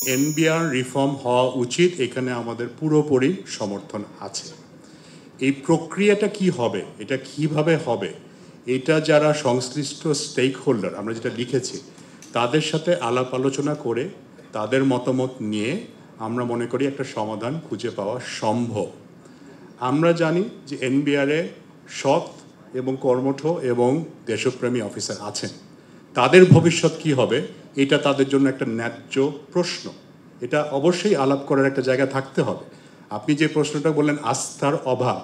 NBR reform হওয়া উচিত, এখানে আমাদের পুরোপুরি সমর্থন আছে। এই প্রক্রিয়াটা কি হবে, এটা কিভাবে হবে, এটা যারা সংশ্লিষ্ট স্টেক হোল্ডার আমরা যেটা লিখেছি তাদের সাথে আলাপ আলোচনা করে তাদের মতামত নিয়ে আমরা মনে করি একটা সমাধান খুঁজে পাওয়া সম্ভব। আমরা জানি যে এনবিআরে সৎ এবং কর্মঠ এবং দেশপ্রেমী অফিসার আছেন, তাদের ভবিষ্যৎ কি হবে এটা তাদের জন্য একটা ন্যায্য প্রশ্ন। এটা অবশ্যই আলাপ করার একটা জায়গা থাকতে হবে। আপনি যে প্রশ্নটা বললেন আস্থার অভাব,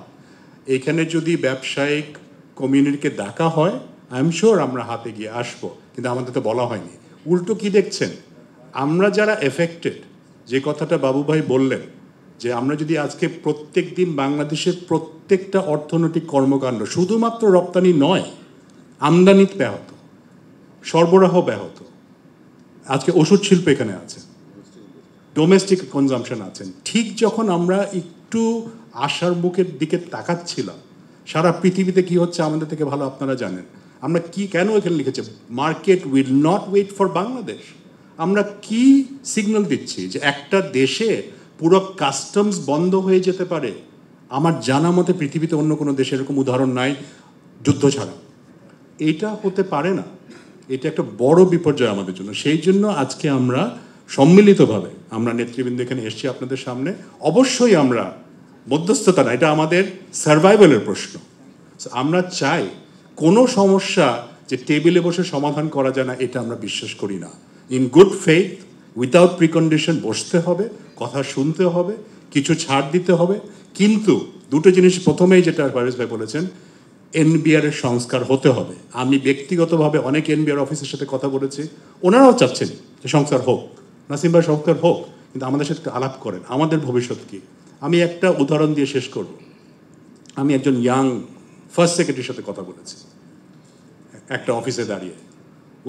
এখানে যদি ব্যবসায়িক কমিউনিটিকে ডাকা হয় আই এম শিওর আমরা হাতে গিয়ে আসবো, কিন্তু আমাদের তো বলা হয়নি। উল্টো কি দেখছেন, আমরা যারা এফেক্টেড, যে কথাটা বাবু ভাই বললেন যে আমরা যদি আজকে প্রত্যেক দিন বাংলাদেশের প্রত্যেকটা অর্থনৈতিক কর্মকাণ্ড শুধুমাত্র রপ্তানি নয়, আমদানি ব্যাহত, সরবরাহ ব্যাহত, আজকে ওষুধ শিল্প এখানে আছে, ডোমেস্টিক কনজামশন আছেন, ঠিক যখন আমরা একটু আশার মুখের দিকে তাকাচ্ছিলাম, সারা পৃথিবীতে কি হচ্ছে আমাদের থেকে ভালো আপনারা জানেন। আমরা কি কেন এখানে লিখেছে market will not wait for Bangladesh. আমরা কি সিগন্যাল দিচ্ছি যে একটা দেশে পুরো কাস্টমস বন্ধ হয়ে যেতে পারে? আমার জানা মতে পৃথিবীতে অন্য কোনো দেশে এরকম উদাহরণ নাই যুদ্ধ ছাড়া। এইটা হতে পারে না, এটা একটা বড় বিপর্যয় আমাদের জন্য। সেই জন্য আজকে আমরা সম্মিলিতভাবে আমরা নেতৃবৃন্দ এখানে এসেছি আপনাদের সামনে। অবশ্যই আমরা মধ্যস্থতা না, এটা আমাদের সার্ভাইভালের প্রশ্ন। আমরা চাই কোনো সমস্যা যে টেবিলে বসে সমাধান করা যায় না, এটা আমরা বিশ্বাস করি না। In good faith, without precondition বসতে হবে, কথা শুনতে হবে, কিছু ছাড় দিতে হবে। কিন্তু দুটো জিনিস, প্রথমেই যেটা ফারিস ভাই বলেছেন, এনবিআর এর সংস্কার হতে হবে। আমি ব্যক্তিগতভাবে অনেক এনবিআর অফিসের সাথে কথা বলেছি, ওনারাও চাচ্ছেন যে সংস্কার হোক, নাসিম ভাই সংস্কার হোক, কিন্তু আমাদের সাথে আলাপ করেন আমাদের ভবিষ্যৎ কী। আমি একটা উদাহরণ দিয়ে শেষ করব। আমি একজন ইয়াং ফার্স্ট সেক্রেটারির সাথে কথা বলেছি একটা অফিসে দাঁড়িয়ে।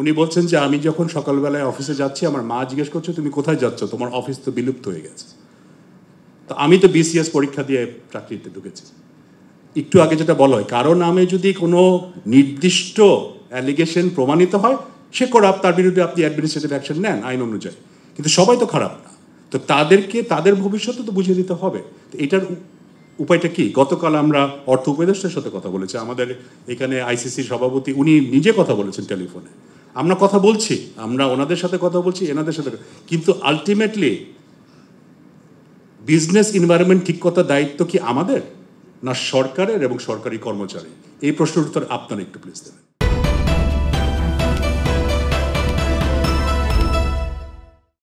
উনি বলছেন যে আমি যখন সকালবেলায় অফিসে যাচ্ছি আমার মা জিজ্ঞেস করছে তুমি কোথায় যাচ্ছ, তোমার অফিস তো বিলুপ্ত হয়ে গেছে। তো আমি তো বিসিএস পরীক্ষা দিয়ে চাকরিতে ঢুকেছি। একটু আগে যেটা বলা হয়, কারো নামে যদি কোনো নির্দিষ্ট অ্যালিগেশন প্রমাণিত হয় সে করাপ, তার বিরুদ্ধে আপনি অ্যাডমিনিস্ট্রেটিভ অ্যাকশন নেন আইন অনুযায়ী, কিন্তু সবাই তো খারাপ না। তো তাদেরকে তাদের ভবিষ্যৎ তো বুঝিয়ে দিতে হবে। তো এটার উপায়টা কি? গতকাল আমরা অর্থ উপদেষ্টার সাথে কথা বলেছি, আমাদের এখানে আইসিসির সভাপতি উনি নিজে কথা বলেছেন টেলিফোনে। আমরা কথা বলছি, আমরা ওনাদের সাথে কথা বলছি, এনাদের সাথে, কিন্তু আলটিমেটলি বিজনেস এনভায়রনমেন্ট ঠিক করার দায়িত্ব কি আমাদের না সরকারের এবং সরকারি কর্মচারী? এই প্রশ্নের উত্তর আপনারা একটু প্লিজ দেবেন।